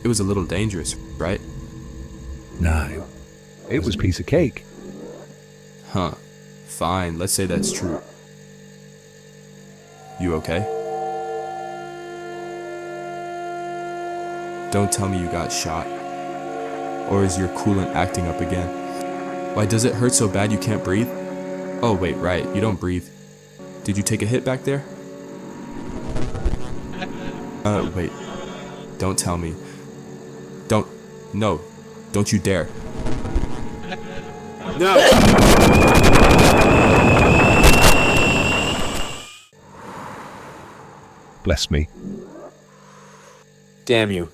It was a little dangerous, right? No, it was a piece of cake. Huh. Fine, let's say that's true. You okay? Don't tell me you got shot. Or is your coolant acting up again? Why does it hurt so bad you can't breathe? Oh wait, right, you don't breathe. Did you take a hit back there? Wait. Don't tell me. No. Don't you dare. No! Bless me. Damn you.